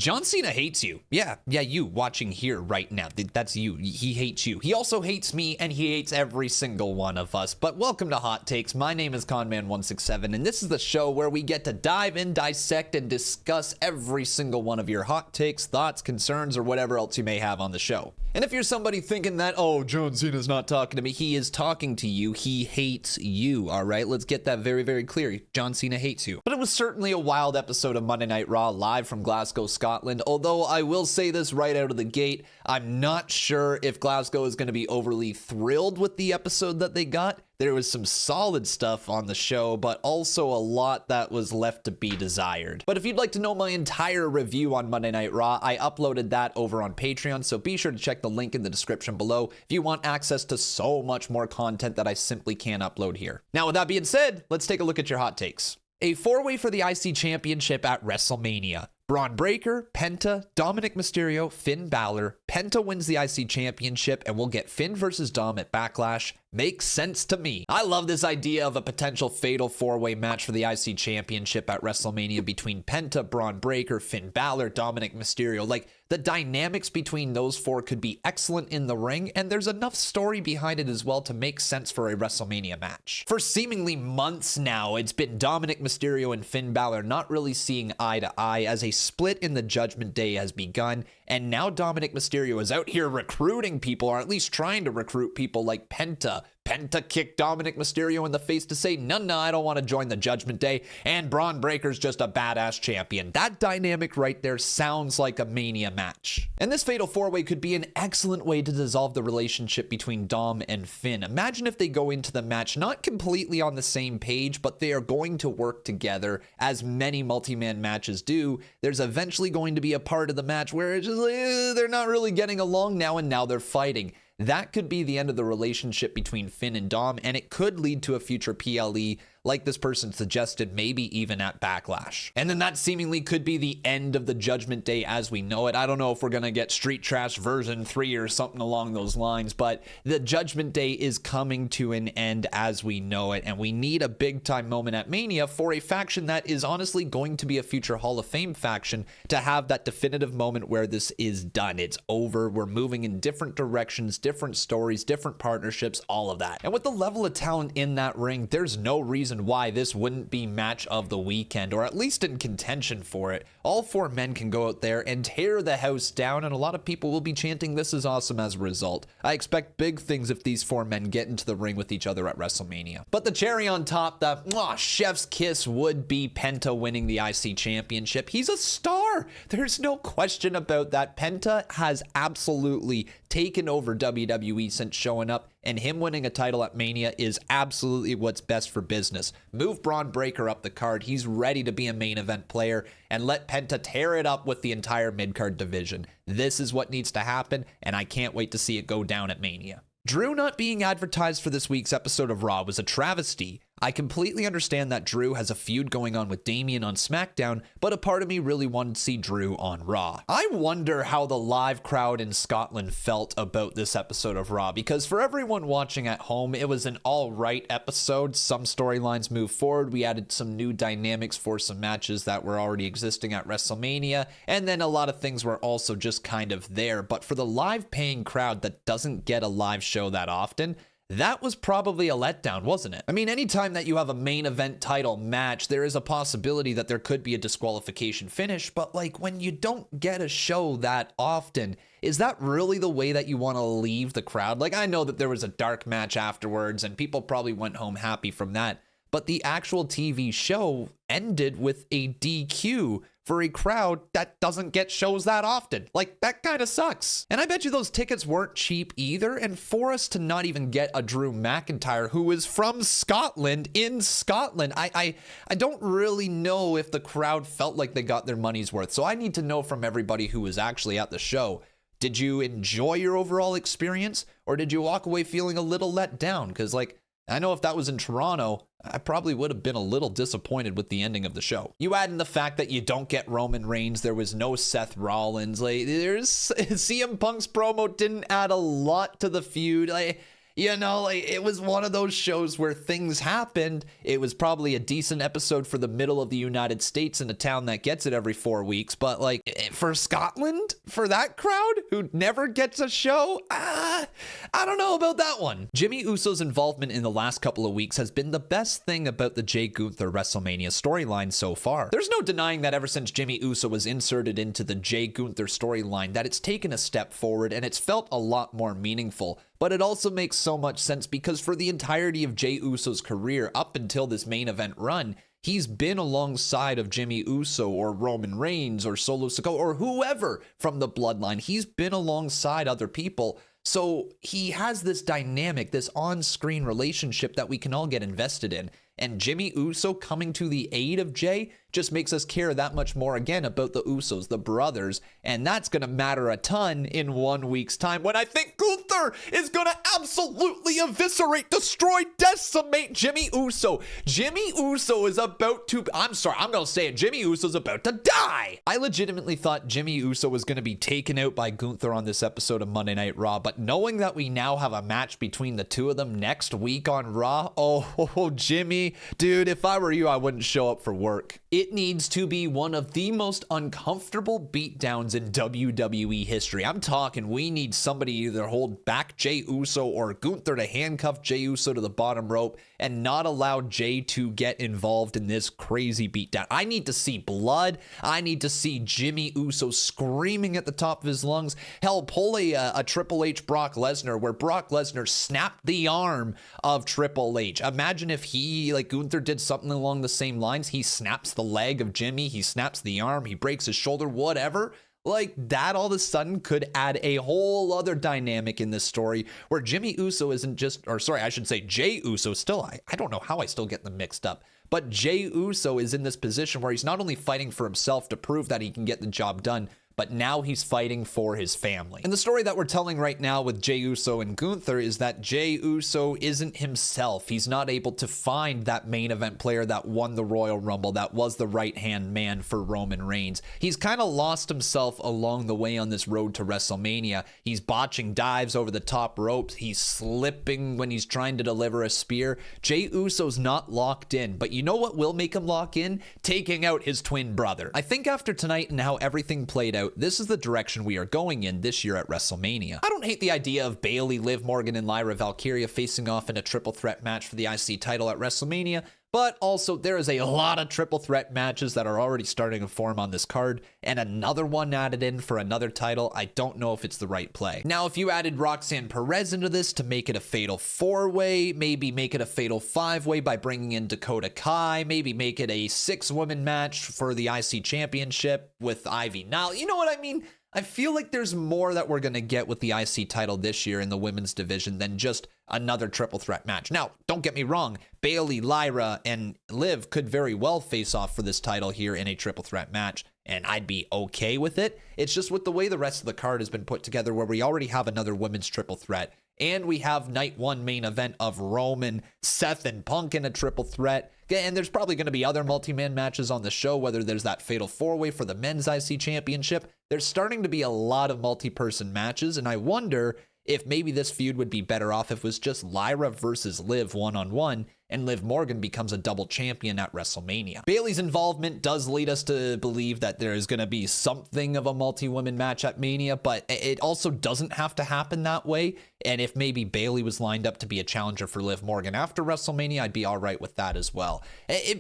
John Cena hates you. Yeah, you watching here right now. That's you. He hates you. He also hates me, and he hates every single one of us. But welcome to Hot Takes. My name is Conman167, and this is the show where we get to dive in, dissect, and discuss every single one of your hot takes, thoughts, concerns, or whatever else you may have on the show. And if you're somebody thinking that, oh, John Cena's not talking to me, he is talking to you. He hates you, all right? Let's get that very, very clear. John Cena hates you. But it was certainly a wild episode of Monday Night Raw live from Glasgow, Scotland. Although I will say this right out of the gate, I'm not sure if Glasgow is going to be overly thrilled with the episode that they got. There was some solid stuff on the show, but also a lot that was left to be desired. But if you'd like to know my entire review on Monday Night Raw, I uploaded that over on Patreon, so be sure to check the link in the description below if you want access to so much more content that I simply can't upload here. Now, with that being said, let's take a look at your hot takes. A four-way for the IC Championship at WrestleMania. Braun Breaker, Penta, Dominic Mysterio, Finn Balor. Penta wins the IC Championship, and we'll get Finn versus Dom at Backlash. Makes sense to me. I love this idea of a potential fatal four-way match for the IC Championship at WrestleMania between Penta, Braun Breaker, Finn Balor, Dominic Mysterio. Like, the dynamics between those four could be excellent in the ring, and there's enough story behind it as well to make sense for a WrestleMania match. For seemingly months now, it's been Dominic Mysterio and Finn Balor not really seeing eye to eye as a split in the Judgment Day has begun, and now Dominic Mysterio is out here recruiting people, or at least trying to recruit people like Penta. Penta kicked Dominic Mysterio in the face to say, no, I don't want to join the Judgment Day, and Braun Breaker's just a badass champion. That dynamic right there sounds like a Mania match. And this fatal four-way could be an excellent way to dissolve the relationship between Dom and Finn. Imagine if they go into the match not completely on the same page, but they are going to work together, as many multi-man matches do. There's eventually going to be a part of the match where it's just like, they're not really getting along now, and now they're fighting. That could be the end of the relationship between Finn and Dom, and it could lead to a future PLE, like this person suggested, maybe even at Backlash. And then that seemingly could be the end of the Judgment Day as we know it. I don't know if we're going to get Street Trash version 3 or something along those lines, but the Judgment Day is coming to an end as we know it, and we need a big-time moment at Mania for a faction that is honestly going to be a future Hall of Fame faction to have that definitive moment where this is done. It's over. We're moving in different directions, different stories, different partnerships, all of that. And with the level of talent in that ring, there's no reason why this wouldn't be match of the weekend, or at least in contention for it. All four men can go out there and tear the house down, and a lot of people will be chanting this is awesome as a result. I expect big things if these four men get into the ring with each other at WrestleMania. But the cherry on top, the chef's kiss, would be Penta winning the IC Championship. He's a star. There's no question about that. Penta has absolutely taken over WWE since showing up, and him winning a title at Mania is absolutely what's best for business. Move Braun Breaker up the card. He's ready to be a main event player, and let Penta tear it up with the entire mid-card division. This is what needs to happen, and I can't wait to see it go down at Mania. Drew not being advertised for this week's episode of Raw was a travesty. I completely understand that Drew has a feud going on with Damian on SmackDown, but a part of me really wanted to see Drew on Raw. I wonder how the live crowd in Scotland felt about this episode of Raw, because for everyone watching at home, it was an all-right episode. Some storylines moved forward. We added some new dynamics for some matches that were already existing at WrestleMania, and then a lot of things were also just kind of there. But for the live paying crowd that doesn't get a live show that often, that was probably a letdown, wasn't it? I mean, anytime that you have a main event title match, there is a possibility that there could be a disqualification finish, but like when you don't get a show that often, is that really the way that you want to leave the crowd? Like, I know that there was a dark match afterwards and people probably went home happy from that, but the actual TV show ended with a DQ for a crowd that doesn't get shows that often. Like, that kind of sucks. And I bet you those tickets weren't cheap either. And for us to not even get a Drew McIntyre, who is from Scotland, in Scotland, I don't really know if the crowd felt like they got their money's worth. So I need to know from everybody who was actually at the show, did you enjoy your overall experience, or did you walk away feeling a little let down? Because, like, I know if that was in Toronto, I probably would have been a little disappointed with the ending of the show. You add in the fact that you don't get Roman Reigns, there was no Seth Rollins, like, there's CM Punk's promo didn't add a lot to the feud. Like, You know, like, it was one of those shows where things happened. It was probably a decent episode for the middle of the United States in a town that gets it every 4 weeks. But like for Scotland, for that crowd who never gets a show, I don't know about that one. Jimmy Uso's involvement in the last couple of weeks has been the best thing about the Jey Gunther WrestleMania storyline so far. There's no denying that ever since Jimmy Uso was inserted into the Jey Gunther storyline, that it's taken a step forward and it's felt a lot more meaningful. But it also makes so much sense because for the entirety of Jey Uso's career up until this main event run, he's been alongside of Jimmy Uso or Roman Reigns or Solo Sikoa or whoever from the bloodline. He's been alongside other people. So he has this dynamic, this on-screen relationship that we can all get invested in. And Jimmy Uso coming to the aid of Jey just makes us care that much more again about the Usos, the brothers. And that's going to matter a ton in 1 week's time when I think Gunther is going to absolutely eviscerate, destroy, decimate Jimmy Uso. Jimmy Uso is about to, I'm sorry, I'm going to say it, Jimmy Uso's about to die. I legitimately thought Jimmy Uso was going to be taken out by Gunther on this episode of Monday Night Raw, but knowing that we now have a match between the two of them next week on Raw, oh Jimmy, dude, if I were you, I wouldn't show up for work. It needs to be one of the most uncomfortable beatdowns in WWE history. I'm talking we need somebody to either hold back Jey Uso or Gunther to handcuff Jey Uso to the bottom rope and not allow Jey to get involved in this crazy beatdown. I need to see blood. I need to see Jimmy Uso screaming at the top of his lungs. Hell, pull a Triple H Brock Lesnar where Brock Lesnar snapped the arm of Triple H. Imagine if he, like Gunther, did something along the same lines. He snaps the leg of Jimmy, he snaps the arm, he breaks his shoulder, whatever. Like that all of a sudden could add a whole other dynamic in this story where Jimmy Uso isn't just, or sorry, I should say Jey Uso still, I don't know how I still get them mixed up, but Jey Uso is in this position where he's not only fighting for himself to prove that he can get the job done, but now he's fighting for his family. And the story that we're telling right now with Jey Uso and Gunther is that Jey Uso isn't himself. He's not able to find that main event player that won the Royal Rumble, that was the right-hand man for Roman Reigns. He's kind of lost himself along the way on this road to WrestleMania. He's botching dives over the top ropes. He's slipping when he's trying to deliver a spear. Jey Uso's not locked in, but you know what will make him lock in? Taking out his twin brother. I think after tonight and how everything played out, this is the direction we are going in this year at WrestleMania. I don't hate the idea of Bayley, Liv Morgan, and Lyra Valkyria facing off in a triple threat match for the IC title at WrestleMania, but also there is a lot of triple threat matches that are already starting to form on this card, and another one added in for another title. I don't know if it's the right play. Now, if you added Roxanne Perez into this to make it a fatal 4-way, maybe make it a fatal 5-way by bringing in Dakota Kai, maybe make it a 6-woman match for the IC championship with Ivy Nile. You know what I mean? I feel like there's more that we're going to get with the IC title this year in the women's division than just another triple threat match. Now, don't get me wrong. Bayley, Lyra, and Liv could very well face off for this title here in a triple threat match, and I'd be okay with it. It's just with the way the rest of the card has been put together where we already have another women's triple threat, and we have night one main event of Roman, Seth, and Punk in a triple threat. And there's probably going to be other multi-man matches on the show, whether there's that fatal 4-way for the men's IC championship. There's starting to be a lot of multi-person matches, and I wonder if maybe this feud would be better off if it was just Lyra versus Liv one-on-one, and Liv Morgan becomes a double champion at WrestleMania. Bayley's involvement does lead us to believe that there is going to be something of a multi-woman match at Mania, but it also doesn't have to happen that way. And if maybe Bayley was lined up to be a challenger for Liv Morgan after WrestleMania, I'd be all right with that as well.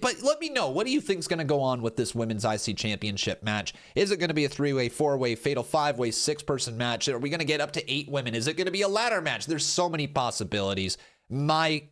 But let me know, what do you think is going to go on with this women's IC championship match? Is it going to be a 3-way, 4-way, fatal 5-way, 6-person match? Are we going to get up to 8 women? Is it going to be a ladder match? There's so many possibilities. My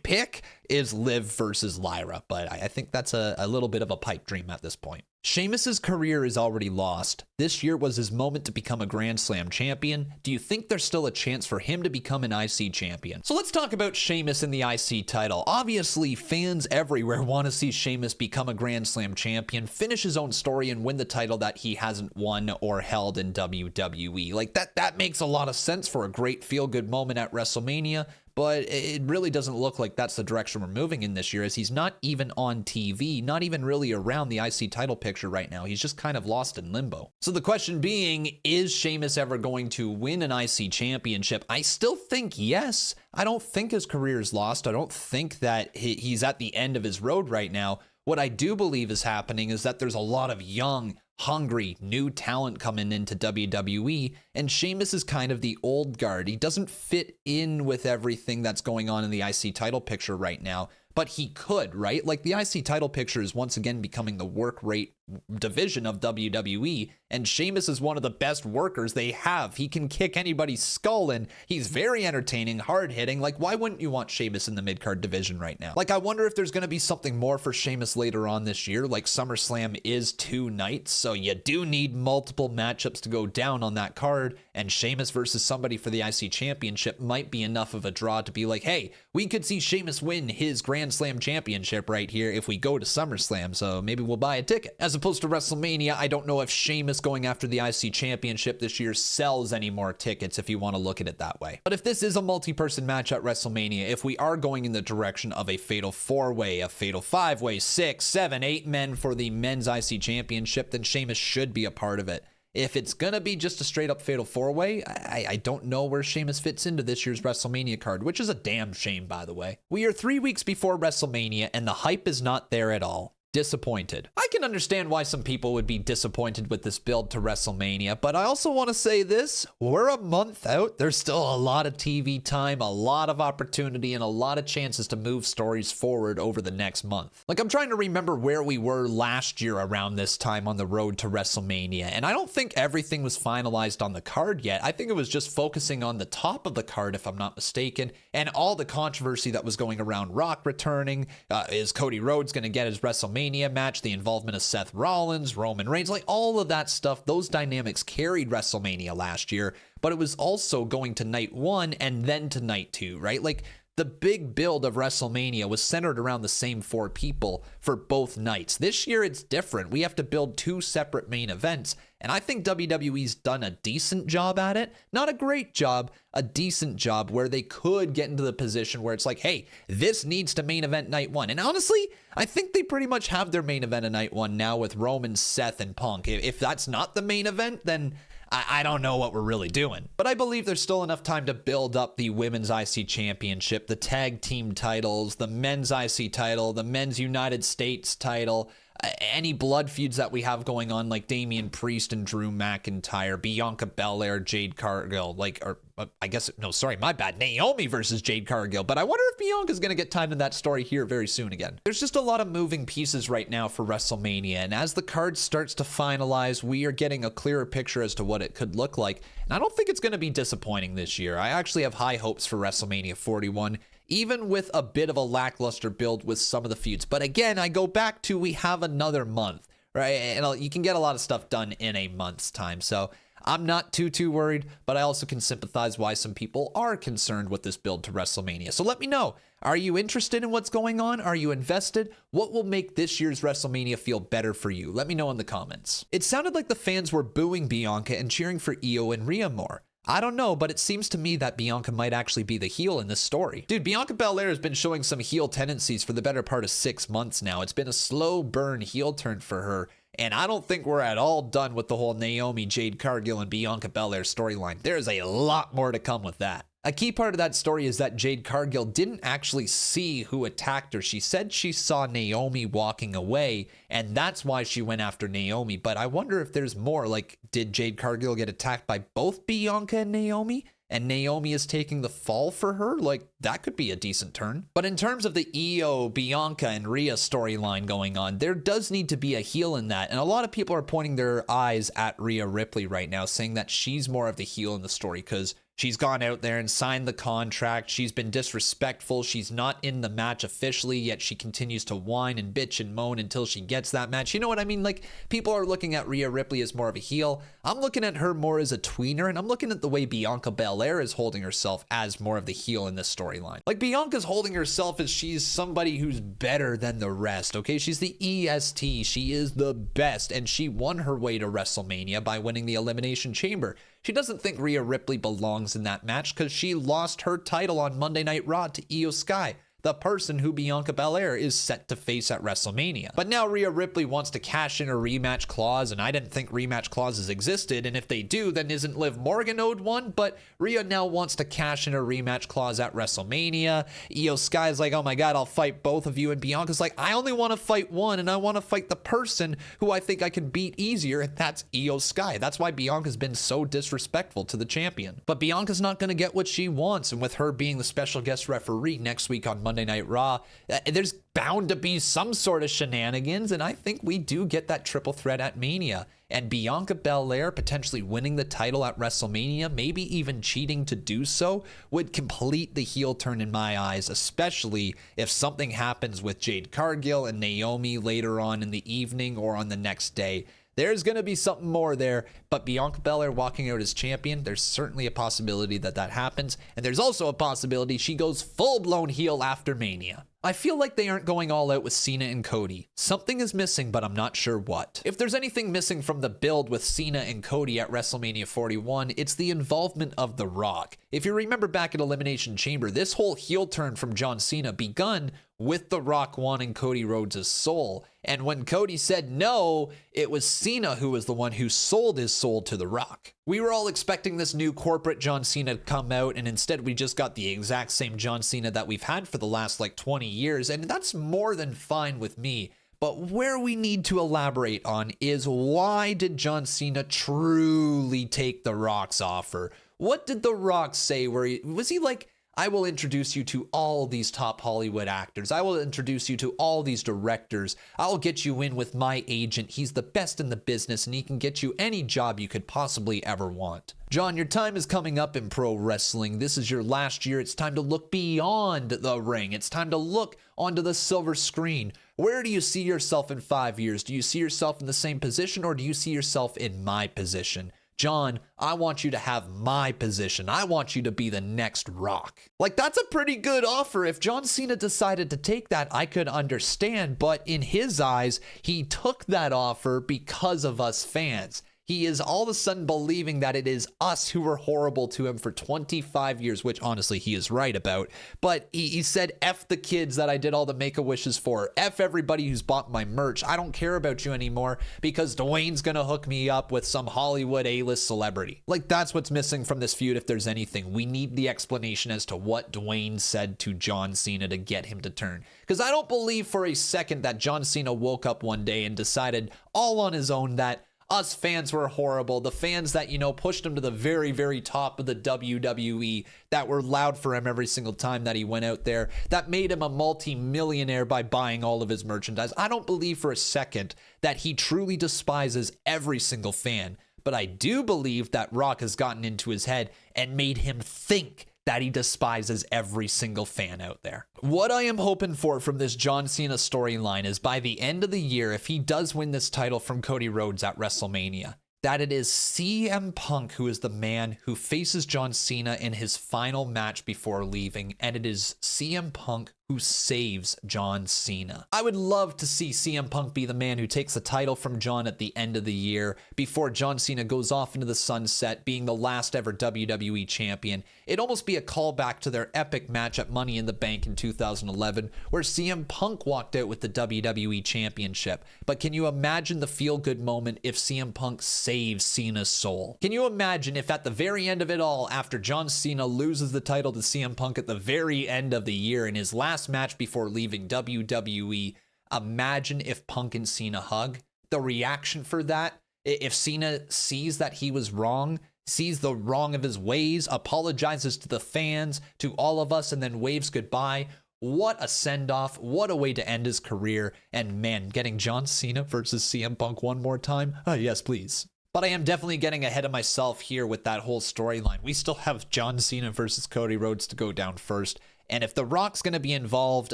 pick is Liv versus Lyra, but I think that's a little bit of a pipe dream at this point. Sheamus's career is already lost. This year was his moment to become a Grand Slam champion. Do you think there's still a chance for him to become an IC champion? So let's talk about Sheamus and the IC title. Obviously, fans everywhere want to see Sheamus become a Grand Slam champion, finish his own story, and win the title that he hasn't won or held in WWE. Like that makes a lot of sense for a great feel-good moment at WrestleMania. but it really doesn't look like that's the direction we're moving in this year, as he's not even on TV, not even really around the IC title picture right now. He's just kind of lost in limbo. So the question being, is Sheamus ever going to win an IC championship? I still think yes. I don't think his career is lost. I don't think that he's at the end of his road right now. What I do believe is happening is that there's a lot of young, hungry, new talent coming into WWE, and Sheamus is kind of the old guard. He doesn't fit in with everything that's going on in the IC title picture right now, but he could, right? Like, the IC title picture is once again becoming the work rate division of WWE, and Sheamus is one of the best workers they have. He can kick anybody's skull in. He's very entertaining, hard-hitting. Like, why wouldn't you want Sheamus in the mid-card division right now? Like, I wonder if there's going to be something more for Sheamus later on this year. Like, SummerSlam is 2 nights, so you do need multiple matchups to go down on that card, and Sheamus versus somebody for the IC Championship might be enough of a draw to be like, hey, we could see Sheamus win his Grand Slam Championship right here if we go to SummerSlam, so maybe we'll buy a ticket. As opposed to WrestleMania, I don't know if Sheamus going after the IC Championship this year sells any more tickets, if you want to look at it that way. But if this is a multi-person match at WrestleMania, if we are going in the direction of a fatal 4-way, a fatal 5-way, 6, 7, 8 men for the men's IC Championship, then Sheamus should be a part of it. If it's going to be just a straight up fatal 4-way, I don't know where Sheamus fits into this year's WrestleMania card, which is a damn shame, by the way. We are 3 weeks before WrestleMania, and the hype is not there at all. Disappointed. I can understand why some people would be disappointed with this build to WrestleMania, but I also want to say this, we're a month out. There's still a lot of TV time, a lot of opportunity, and a lot of chances to move stories forward over the next month. Like, I'm trying to remember where we were last year around this time on the road to WrestleMania, and I don't think everything was finalized on the card yet. I think it was just focusing on the top of the card, if I'm not mistaken, and all the controversy that was going around Rock returning. Is Cody Rhodes going to get his WrestleMania match, the involvement of Seth Rollins, Roman Reigns, like all of that stuff, those dynamics carried WrestleMania last year, but it was also going to night 1 and then to night 2, right? Like, the big build of WrestleMania was centered around the same 4 people for both nights. This year, it's different. We have to build 2 separate main events, and I think WWE's done a decent job at it. Not a great job, a decent job where they could get into the position where it's like, hey, this needs to main event night 1. And honestly, I think they pretty much have their main event of night 1 now with Roman, Seth, and Punk. If that's not the main event, then I don't know what we're really doing. But I believe there's still enough time to build up the Women's IC Championship, the tag team titles, the men's IC title, the men's United States title, any blood feuds that we have going on, like Damian Priest and Drew McIntyre, Bianca Belair, Jade Cargill, my bad, Naomi versus Jade Cargill. But I wonder if Bianca's going to get tied in that story here very soon again. There's just a lot of moving pieces right now for WrestleMania, and as the card starts to finalize, we are getting a clearer picture as to what it could look like, and I don't think it's going to be disappointing this year. I actually have high hopes for WrestleMania 41, even with a bit of a lackluster build with some of the feuds. But again, I go back to we have another month, right? And you can get a lot of stuff done in a month's time. So I'm not too worried, but I also can sympathize why some people are concerned with this build to WrestleMania. So let me know. Are you interested in what's going on? Are you invested? What will make this year's WrestleMania feel better for you? Let me know in the comments. It sounded like the fans were booing Bianca and cheering for Io and Rhea more. I don't know, but it seems to me that Bianca might actually be the heel in this story. Dude, Bianca Belair has been showing some heel tendencies for the better part of 6 months now. It's been a slow burn heel turn for her, and I don't think we're at all done with the whole Naomi, Jade Cargill, and Bianca Belair storyline. There's a lot more to come with that. A key part of that story is that Jade Cargill didn't actually see who attacked her. She said she saw Naomi walking away, and that's why she went after Naomi. But I wonder if there's more. Like, did Jade Cargill get attacked by both Bianca and Naomi? And Naomi is taking the fall for her? Like, that could be a decent turn. But in terms of the Io, Bianca, and Rhea storyline going on, there does need to be a heel in that. And a lot of people are pointing their eyes at Rhea Ripley right now, saying that she's more of the heel in the story because she's gone out there and signed the contract. She's been disrespectful. She's not in the match officially, yet she continues to whine and bitch and moan until she gets that match. You know what I mean? Like, people are looking at Rhea Ripley as more of a heel. I'm looking at her more as a tweener, and I'm looking at the way Bianca Belair is holding herself as more of the heel in this storyline. Like, Bianca's holding herself as she's somebody who's better than the rest, okay? She's the EST. She is the best, and she won her way to WrestleMania by winning the Elimination Chamber. She doesn't think Rhea Ripley belongs in that match because she lost her title on Monday Night Raw to Io Sky, the person who Bianca Belair is set to face at WrestleMania. But now Rhea Ripley wants to cash in a rematch clause, and I didn't think rematch clauses existed, and if they do, then isn't Liv Morgan owed one? But Rhea now wants to cash in a rematch clause at WrestleMania. Io Sky's like, oh my god, I'll fight both of you, and Bianca's like, I only want to fight one, and I want to fight the person who I think I can beat easier, and that's Io Sky. That's why Bianca's been so disrespectful to the champion. But Bianca's not going to get what she wants, and with her being the special guest referee next week on Monday Night Raw, there's bound to be some sort of shenanigans, and I think we do get that triple threat at Mania. And Bianca Belair potentially winning the title at WrestleMania, maybe even cheating to do so, would complete the heel turn in my eyes, especially if something happens with Jade Cargill and Naomi later on in the evening or on the next day. There's going to be something more there, but Bianca Belair walking out as champion, there's certainly a possibility that that happens, and there's also a possibility she goes full-blown heel after Mania. I feel like they aren't going all out with CENA and Cody. Something is missing, but I'm not sure what. If there's anything missing from the build with CENA and Cody at WrestleMania 41, it's the involvement of The Rock. If you remember back at Elimination Chamber, this whole heel turn from John Cena begun with The Rock wanting Cody Rhodes' soul. And when Cody said no, it was Cena who was the one who sold his soul to The Rock. We were all expecting this new corporate John Cena to come out, and instead we just got the exact same John Cena that we've had for the last 20 years, and that's more than fine with me. But where we need to elaborate on is, why did John Cena truly take The Rock's offer? What did The Rock say? Was he like, I will introduce you to all these top Hollywood actors. I will introduce you to all these directors. I'll get you in with my agent. He's the best in the business, and he can get you any job you could possibly ever want. John, your time is coming up in pro wrestling. This is your last year. It's time to look beyond the ring. It's time to look onto the silver screen. Where do you see yourself in 5 years? Do you see yourself in the same position, or do you see yourself in my position? John, I want you to have my position. I want you to be the next Rock. That's a pretty good offer. If John Cena decided to take that, I could understand. But in his eyes, he took that offer because of us fans. He is all of a sudden believing that it is us who were horrible to him for 25 years, which honestly he is right about. But he said, F the kids that I did all the Make-A-Wishes for. F everybody who's bought my merch. I don't care about you anymore because Dwayne's going to hook me up with some Hollywood A-list celebrity. That's what's missing from this feud if there's anything. We need the explanation as to what Dwayne said to John Cena to get him to turn. Because I don't believe for a second that John Cena woke up one day and decided all on his own that us fans were horrible. The fans that, pushed him to the very, very top of the WWE, that were loud for him every single time that he went out there, that made him a multi-millionaire by buying all of his merchandise. I don't believe for a second that he truly despises every single fan, but I do believe that Rock has gotten into his head and made him think that he despises every single fan out there. What I am hoping for from this John Cena storyline is, by the end of the year, if he does win this title from Cody Rhodes at WrestleMania, that it is CM Punk who is the man who faces John Cena in his final match before leaving, and it is CM Punk who saves John Cena. I would love to see CM Punk be the man who takes the title from John at the end of the year before John Cena goes off into the sunset, being the last ever WWE champion. It'd almost be a callback to their epic match at Money in the Bank in 2011, where CM Punk walked out with the WWE championship. But can you imagine the feel-good moment if CM Punk saves Cena's soul? Can you imagine if at the very end of it all, after John Cena loses the title to CM Punk at the very end of the year in his last match before leaving WWE, imagine if Punk and Cena hug? The reaction for that, if Cena sees that he was wrong, sees the wrong of his ways, apologizes to the fans, to all of us, and then waves goodbye. What a send-off, what a way to end his career, and man, getting John Cena versus CM Punk one more time? Yes, please. But I am definitely getting ahead of myself here with that whole storyline. We still have John Cena versus Cody Rhodes to go down first. And if The Rock's going to be involved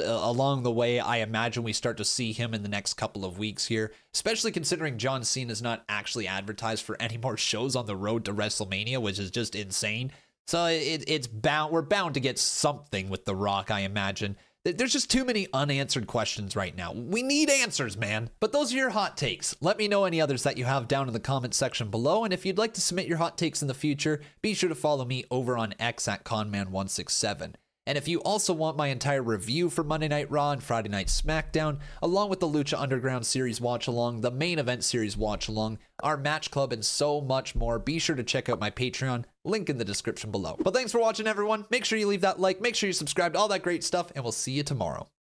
along the way, I imagine we start to see him in the next couple of weeks here, especially considering John Cena is not actually advertised for any more shows on the road to WrestleMania, which is just insane. So we're bound to get something with The Rock, I imagine. There's just too many unanswered questions right now. We need answers, man. But those are your hot takes. Let me know any others that you have down in the comment section below. And if you'd like to submit your hot takes in the future, be sure to follow me over on X at conman167. And if you also want my entire review for Monday Night Raw and Friday Night SmackDown, along with the Lucha Underground series watch along, the main event series watch along, our match club, and so much more, be sure to check out my Patreon, link in the description below. But thanks for watching, everyone. Make sure you leave that like, make sure you subscribe to all that great stuff, and we'll see you tomorrow.